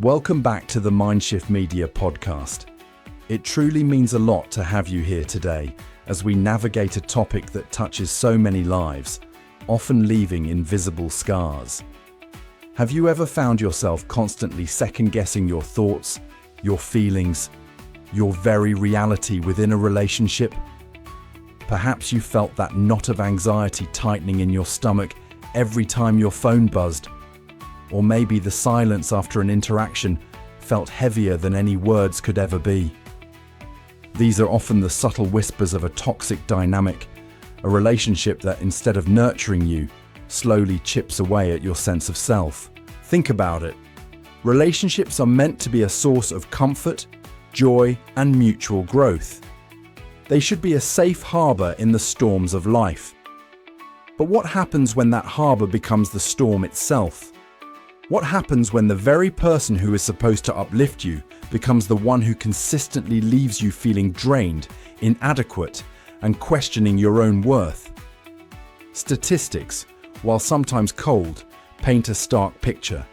Welcome back to the MindShift Media podcast. It truly means a lot to have you here today as we navigate a topic that touches so many lives, often leaving invisible scars. Have you ever found yourself constantly second-guessing your thoughts, your feelings, your very reality within a relationship? Perhaps you felt that knot of anxiety tightening in your stomach every time your phone buzzed. Or maybe the silence after an interaction felt heavier than any words could ever be. These are often the subtle whispers of a toxic dynamic, a relationship that, instead of nurturing you, slowly chips away at your sense of self. Think about it. Relationships are meant to be a source of comfort, joy, and mutual growth. They should be a safe harbor in the storms of life. But what happens when that harbor becomes the storm itself? What happens when the very person who is supposed to uplift you becomes the one who consistently leaves you feeling drained, inadequate, and questioning your own worth? Statistics, while sometimes cold, paint a stark picture.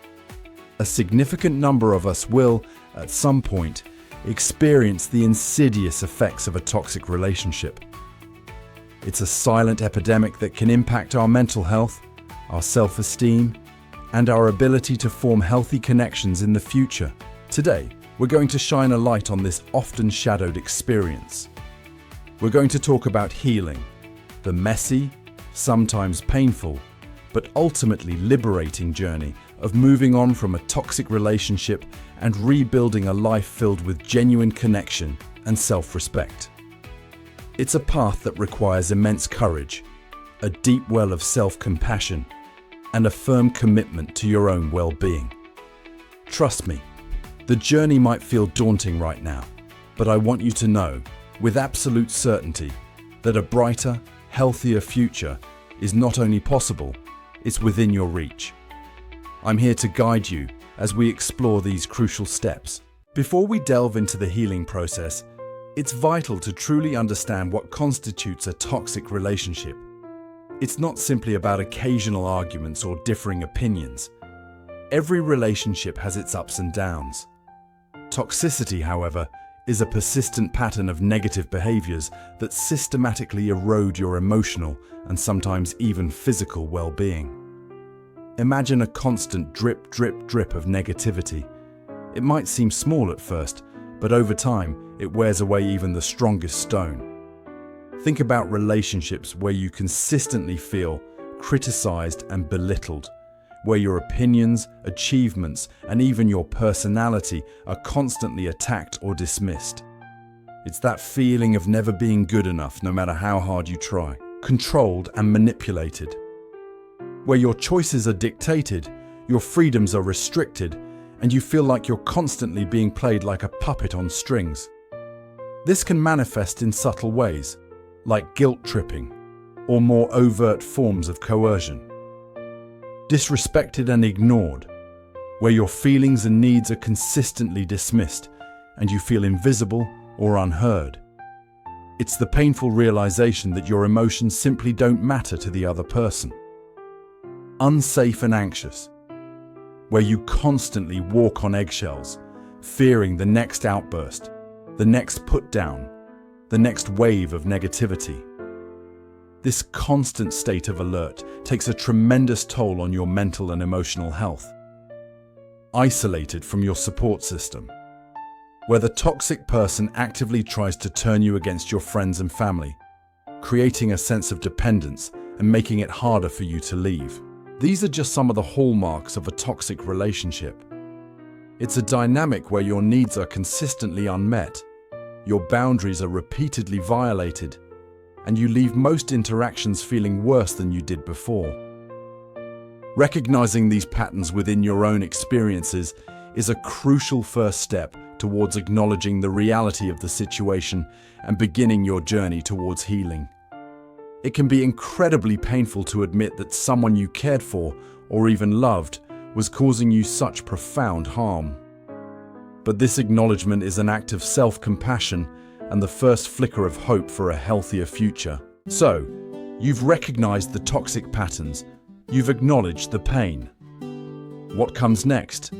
A significant number of us will, at some point, experience the insidious effects of a toxic relationship. It's a silent epidemic that can impact our mental health, our self-esteem, and our ability to form healthy connections in the future. Today, we're going to shine a light on this often shadowed experience. We're going to talk about healing, the messy, sometimes painful, but ultimately liberating journey of moving on from a toxic relationship and rebuilding a life filled with genuine connection and self-respect. It's a path that requires immense courage, a deep well of self-compassion, and a firm commitment to your own well-being. Trust me, the journey might feel daunting right now, but I want you to know, with absolute certainty, that a brighter, healthier future is not only possible, it's within your reach. I'm here to guide you as we explore these crucial steps. Before we delve into the healing process, it's vital to truly understand what constitutes a toxic relationship. It's not simply about occasional arguments or differing opinions. Every relationship has its ups and downs. Toxicity, however, is a persistent pattern of negative behaviors that systematically erode your emotional and sometimes even physical well-being. Imagine a constant drip, drip, drip of negativity. It might seem small at first, but over time, it wears away even the strongest stone. Think about relationships where you consistently feel criticized and belittled, where your opinions, achievements, and even your personality are constantly attacked or dismissed. It's that feeling of never being good enough no matter how hard you try, controlled and manipulated, where your choices are dictated, your freedoms are restricted, and you feel like you're constantly being played like a puppet on strings. This can manifest in subtle ways, like guilt tripping, or more overt forms of coercion. Disrespected and ignored, where your feelings and needs are consistently dismissed and you feel invisible or unheard. It's the painful realization that your emotions simply don't matter to the other person. Unsafe and anxious, where you constantly walk on eggshells, fearing the next outburst, the next put down, the next wave of negativity. This constant state of alert takes a tremendous toll on your mental and emotional health. Isolated from your support system, where the toxic person actively tries to turn you against your friends and family, creating a sense of dependence and making it harder for you to leave. These are just some of the hallmarks of a toxic relationship. It's a dynamic where your needs are consistently unmet, your boundaries are repeatedly violated, and you leave most interactions feeling worse than you did before. Recognizing these patterns within your own experiences is a crucial first step towards acknowledging the reality of the situation and beginning your journey towards healing. It can be incredibly painful to admit that someone you cared for or even loved was causing you such profound harm. But this acknowledgement is an act of self-compassion and the first flicker of hope for a healthier future. So, you've recognized the toxic patterns, you've acknowledged the pain. What comes next?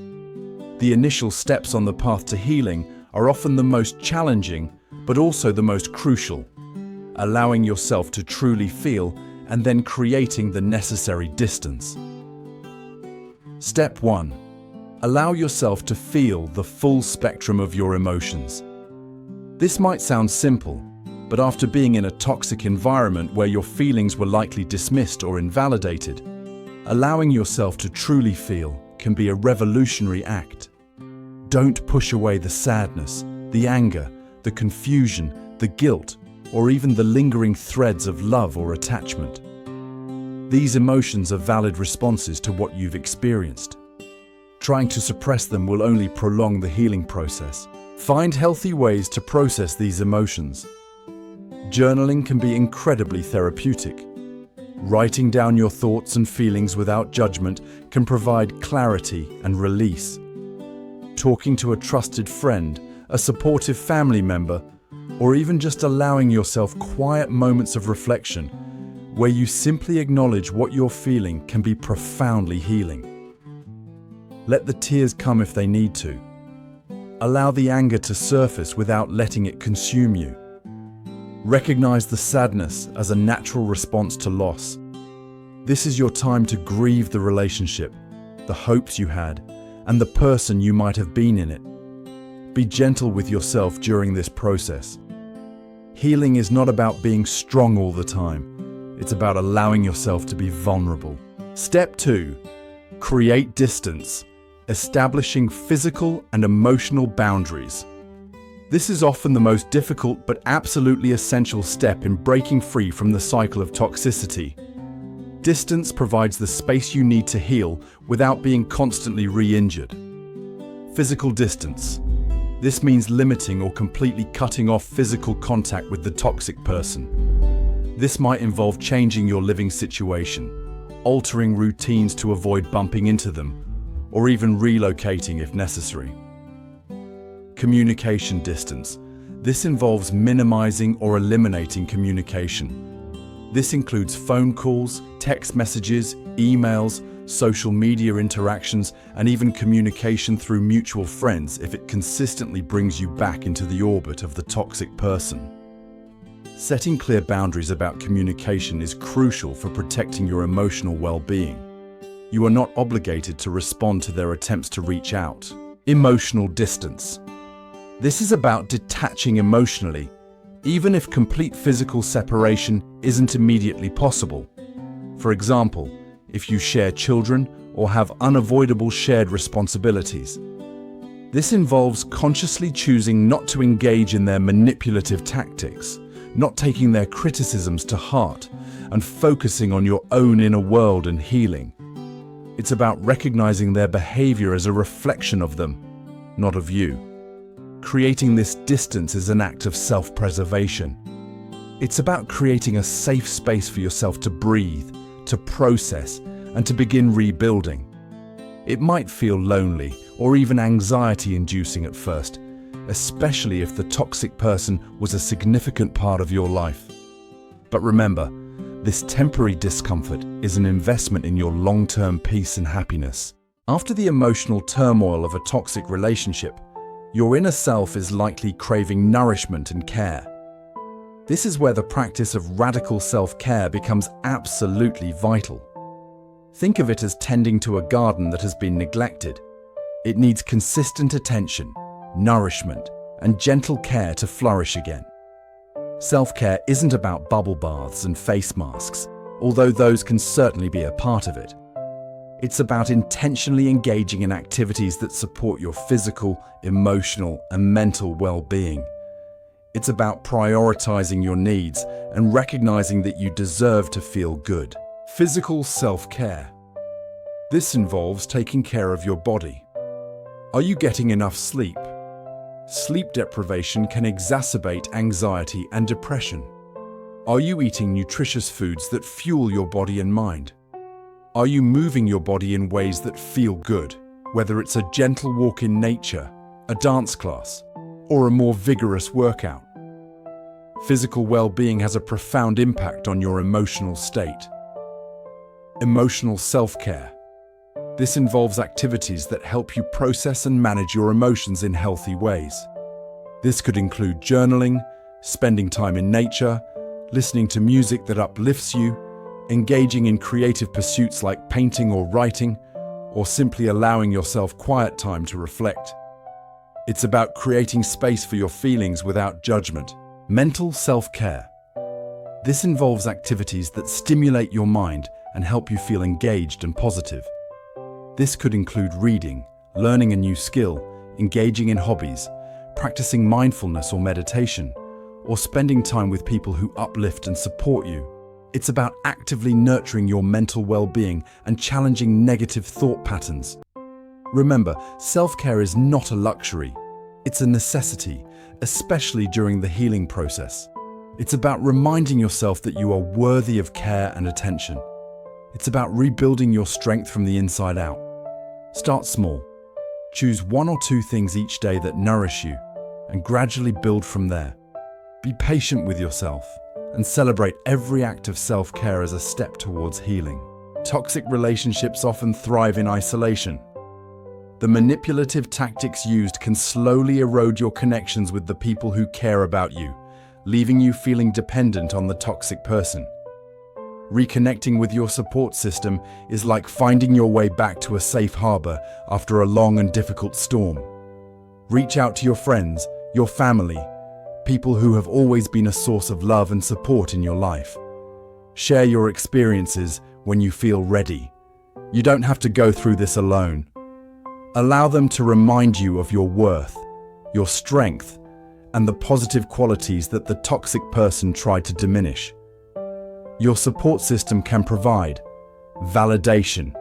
The initial steps on the path to healing are often the most challenging, but also the most crucial. Allowing yourself to truly feel and then creating the necessary distance. Step 1. Allow yourself to feel the full spectrum of your emotions. This might sound simple, but after being in a toxic environment where your feelings were likely dismissed or invalidated, allowing yourself to truly feel can be a revolutionary act. Don't push away the sadness, the anger, the confusion, the guilt, or even the lingering threads of love or attachment. These emotions are valid responses to what you've experienced. Trying to suppress them will only prolong the healing process. Find healthy ways to process these emotions. Journaling can be incredibly therapeutic. Writing down your thoughts and feelings without judgment can provide clarity and release. Talking to a trusted friend, a supportive family member, or even just allowing yourself quiet moments of reflection where you simply acknowledge what you're feeling can be profoundly healing. Let the tears come if they need to. Allow the anger to surface without letting it consume you. Recognize the sadness as a natural response to loss. This is your time to grieve the relationship, the hopes you had, and the person you might have been in it. Be gentle with yourself during this process. Healing is not about being strong all the time. It's about allowing yourself to be vulnerable. Step 2. Create distance, establishing physical and emotional boundaries. This is often the most difficult but absolutely essential step in breaking free from the cycle of toxicity. Distance provides the space you need to heal without being constantly re-injured. Physical distance. This means limiting or completely cutting off physical contact with the toxic person. This might involve changing your living situation, altering routines to avoid bumping into them, or even relocating if necessary. Communication distance. This involves minimizing or eliminating communication. This includes phone calls, text messages, emails, social media interactions, and even communication through mutual friends if it consistently brings you back into the orbit of the toxic person. Setting clear boundaries about communication is crucial for protecting your emotional well-being. You are not obligated to respond to their attempts to reach out. Emotional distance. This is about detaching emotionally, even if complete physical separation isn't immediately possible. For example, if you share children or have unavoidable shared responsibilities. This involves consciously choosing not to engage in their manipulative tactics, not taking their criticisms to heart, and focusing on your own inner world and healing. It's about recognizing their behavior as a reflection of them, not of you. Creating this distance is an act of self-preservation. It's about creating a safe space for yourself to breathe, to process, and to begin rebuilding. It might feel lonely or even anxiety-inducing at first, especially if the toxic person was a significant part of your life. But remember, this temporary discomfort is an investment in your long-term peace and happiness. After the emotional turmoil of a toxic relationship, your inner self is likely craving nourishment and care. This is where the practice of radical self-care becomes absolutely vital. Think of it as tending to a garden that has been neglected. It needs consistent attention, nourishment, and gentle care to flourish again. Self-care isn't about bubble baths and face masks, although those can certainly be a part of it. It's about intentionally engaging in activities that support your physical, emotional, and mental well-being. It's about prioritizing your needs and recognizing that you deserve to feel good. Physical self-care. This involves taking care of your body. Are you getting enough sleep? Sleep deprivation can exacerbate anxiety and depression. Are you eating nutritious foods that fuel your body and mind? Are you moving your body in ways that feel good, whether it's a gentle walk in nature, a dance class, or a more vigorous workout? Physical well-being has a profound impact on your emotional state. Emotional self-care. This involves activities that help you process and manage your emotions in healthy ways. This could include journaling, spending time in nature, listening to music that uplifts you, engaging in creative pursuits like painting or writing, or simply allowing yourself quiet time to reflect. It's about creating space for your feelings without judgment. Mental self-care. This involves activities that stimulate your mind and help you feel engaged and positive. This could include reading, learning a new skill, engaging in hobbies, practicing mindfulness or meditation, or spending time with people who uplift and support you. It's about actively nurturing your mental well-being and challenging negative thought patterns. Remember, self-care is not a luxury. It's a necessity, especially during the healing process. It's about reminding yourself that you are worthy of care and attention. It's about rebuilding your strength from the inside out. Start small. Choose 1 or 2 things each day that nourish you, and gradually build from there. Be patient with yourself and celebrate every act of self-care as a step towards healing. Toxic relationships often thrive in isolation. The manipulative tactics used can slowly erode your connections with the people who care about you, leaving you feeling dependent on the toxic person. Reconnecting with your support system is like finding your way back to a safe harbor after a long and difficult storm. Reach out to your friends, your family, people who have always been a source of love and support in your life. Share your experiences when you feel ready. You don't have to go through this alone. Allow them to remind you of your worth, your strength, and the positive qualities that the toxic person tried to diminish. Your support system can provide validation,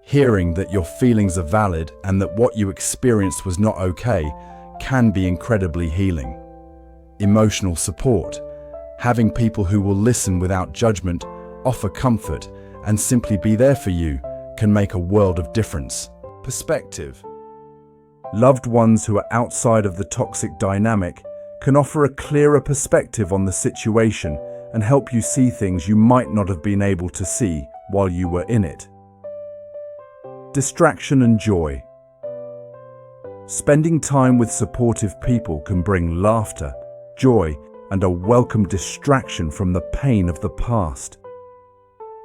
hearing that your feelings are valid and that what you experienced was not okay, can be incredibly healing. Emotional support, having people who will listen without judgment, offer comfort, and simply be there for you, can make a world of difference. Perspective. Loved ones who are outside of the toxic dynamic can offer a clearer perspective on the situation and help you see things you might not have been able to see while you were in it. Distraction and joy. Spending time with supportive people can bring laughter, joy, and a welcome distraction from the pain of the past.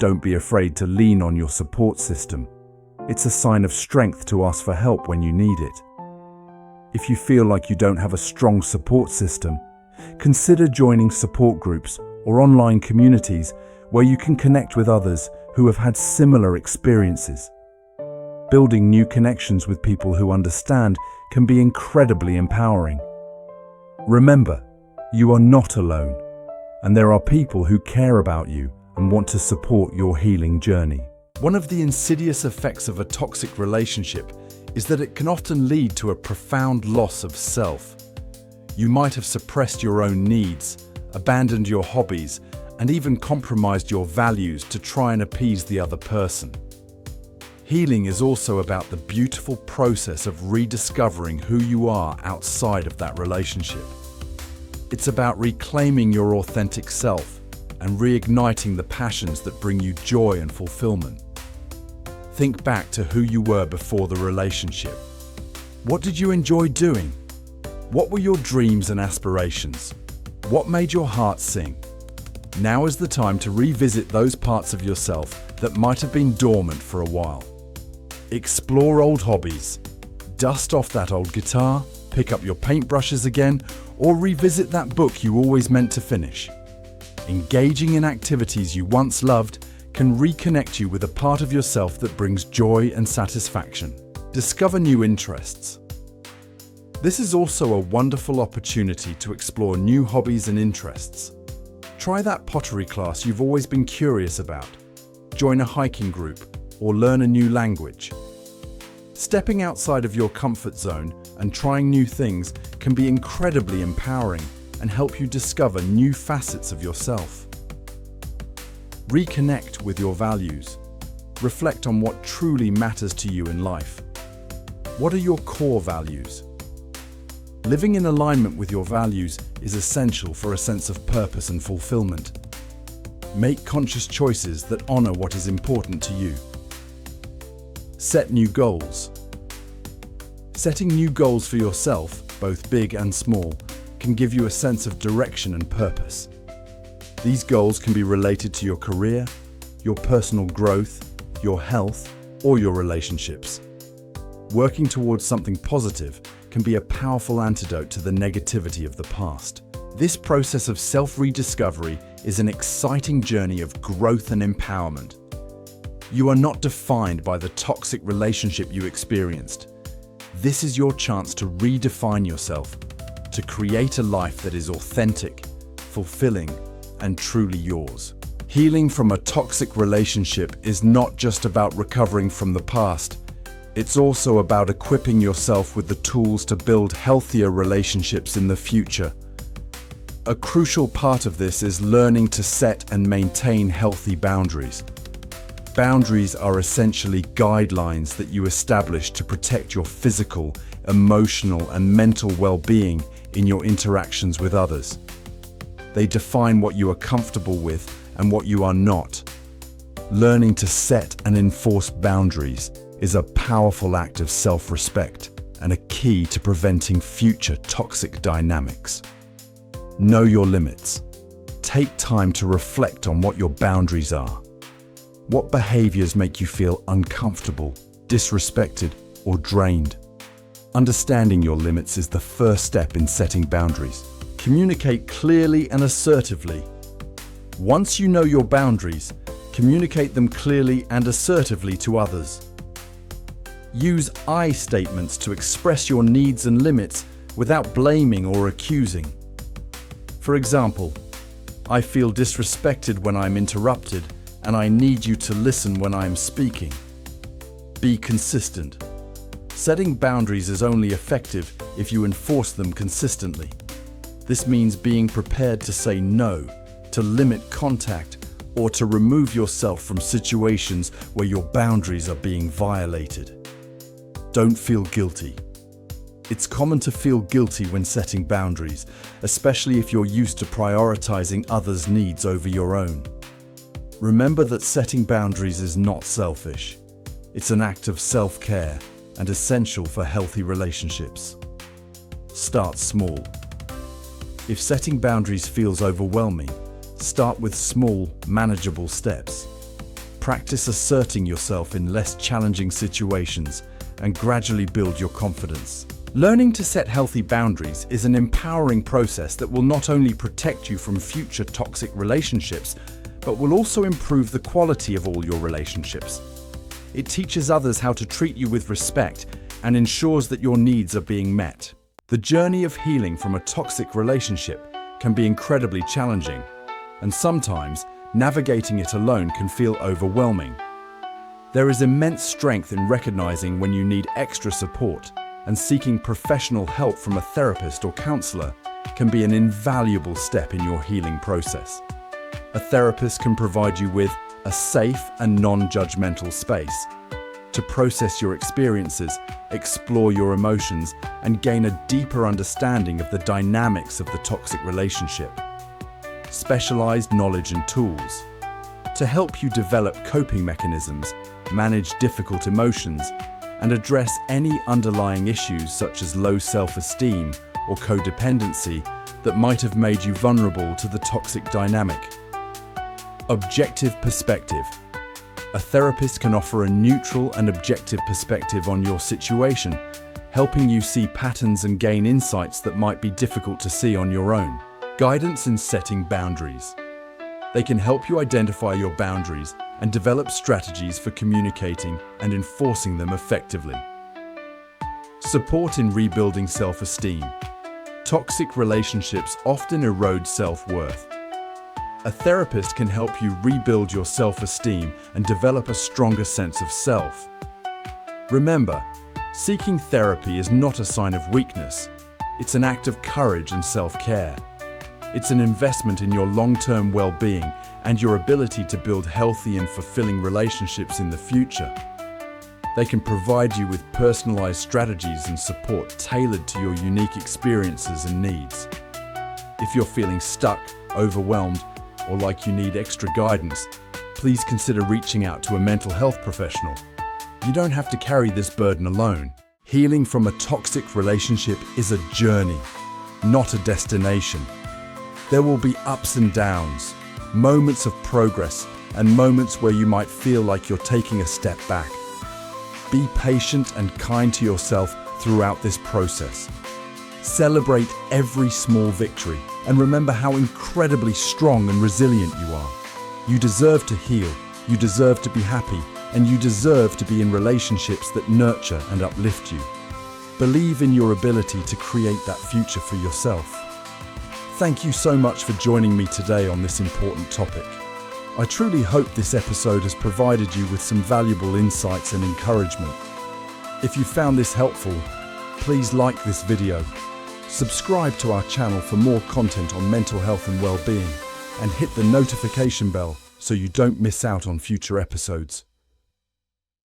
Don't be afraid to lean on your support system. It's a sign of strength to ask for help when you need it. If you feel like you don't have a strong support system, consider joining support groups or online communities where you can connect with others who have had similar experiences. Building new connections with people who understand can be incredibly empowering. Remember, you are not alone, and there are people who care about you and want to support your healing journey. One of the insidious effects of a toxic relationship is that it can often lead to a profound loss of self. You might have suppressed your own needs, abandoned your hobbies, and even compromised your values to try and appease the other person. Healing is also about the beautiful process of rediscovering who you are outside of that relationship. It's about reclaiming your authentic self and reigniting the passions that bring you joy and fulfillment. Think back to who you were before the relationship. What did you enjoy doing? What were your dreams and aspirations? What made your heart sing? Now is the time to revisit those parts of yourself that might have been dormant for a while. Explore old hobbies. Dust off that old guitar, pick up your paintbrushes again, or revisit that book you always meant to finish. Engaging in activities you once loved can reconnect you with a part of yourself that brings joy and satisfaction. Discover new interests. This is also a wonderful opportunity to explore new hobbies and interests. Try that pottery class you've always been curious about. Join a hiking group or learn a new language. Stepping outside of your comfort zone and trying new things can be incredibly empowering and help you discover new facets of yourself. Reconnect with your values. Reflect on what truly matters to you in life. What are your core values? Living in alignment with your values is essential for a sense of purpose and fulfillment. Make conscious choices that honor what is important to you. Set new goals. Setting new goals for yourself, both big and small, can give you a sense of direction and purpose. These goals can be related to your career, your personal growth, your health, or your relationships. Working towards something positive can be a powerful antidote to the negativity of the past. This process of self-rediscovery is an exciting journey of growth and empowerment. You are not defined by the toxic relationship you experienced. This is your chance to redefine yourself, to create a life that is authentic, fulfilling, and truly yours. Healing from a toxic relationship is not just about recovering from the past. It's also about equipping yourself with the tools to build healthier relationships in the future. A crucial part of this is learning to set and maintain healthy boundaries. Boundaries are essentially guidelines that you establish to protect your physical, emotional, and mental well-being in your interactions with others. They define what you are comfortable with and what you are not. Learning to set and enforce boundaries is a powerful act of self-respect and a key to preventing future toxic dynamics. Know your limits. Take time to reflect on what your boundaries are. What behaviors make you feel uncomfortable, disrespected, or drained? Understanding your limits is the first step in setting boundaries. Communicate clearly and assertively. Once you know your boundaries, communicate them clearly and assertively to others. Use I statements to express your needs and limits without blaming or accusing. For example, I feel disrespected when I'm interrupted, and I need you to listen when I'm speaking. Be consistent. Setting boundaries is only effective if you enforce them consistently. This means being prepared to say no, to limit contact, or to remove yourself from situations where your boundaries are being violated. Don't feel guilty. It's common to feel guilty when setting boundaries, especially if you're used to prioritizing others' needs over your own. Remember that setting boundaries is not selfish. It's an act of self-care and essential for healthy relationships. Start small. If setting boundaries feels overwhelming, start with small, manageable steps. Practice asserting yourself in less challenging situations and gradually build your confidence. Learning to set healthy boundaries is an empowering process that will not only protect you from future toxic relationships, but will also improve the quality of all your relationships. It teaches others how to treat you with respect and ensures that your needs are being met. The journey of healing from a toxic relationship can be incredibly challenging, and sometimes navigating it alone can feel overwhelming. There is immense strength in recognizing when you need extra support, and seeking professional help from a therapist or counselor can be an invaluable step in your healing process. A therapist can provide you with a safe and non-judgmental space to process your experiences, explore your emotions, and gain a deeper understanding of the dynamics of the toxic relationship. Specialized knowledge and tools to help you develop coping mechanisms, manage difficult emotions, and address any underlying issues such as low self-esteem or codependency that might have made you vulnerable to the toxic dynamic. Objective perspective. A therapist can offer a neutral and objective perspective on your situation, helping you see patterns and gain insights that might be difficult to see on your own. Guidance in setting boundaries. They can help you identify your boundaries and develop strategies for communicating and enforcing them effectively. Support in rebuilding self-esteem. Toxic relationships often erode self-worth. A therapist can help you rebuild your self-esteem and develop a stronger sense of self. Remember, seeking therapy is not a sign of weakness. It's an act of courage and self-care. It's an investment in your long-term well-being and your ability to build healthy and fulfilling relationships in the future. They can provide you with personalized strategies and support tailored to your unique experiences and needs. If you're feeling stuck, overwhelmed, or like you need extra guidance, please consider reaching out to a mental health professional. You don't have to carry this burden alone. Healing from a toxic relationship is a journey, not a destination. There will be ups and downs, moments of progress, and moments where you might feel like you're taking a step back. Be patient and kind to yourself throughout this process. Celebrate every small victory and remember how incredibly strong and resilient you are. You deserve to heal, you deserve to be happy, and you deserve to be in relationships that nurture and uplift you. Believe in your ability to create that future for yourself. Thank you so much for joining me today on this important topic. I truly hope this episode has provided you with some valuable insights and encouragement. If you found this helpful, please like this video, subscribe to our channel for more content on mental health and well-being, and hit the notification bell so you don't miss out on future episodes.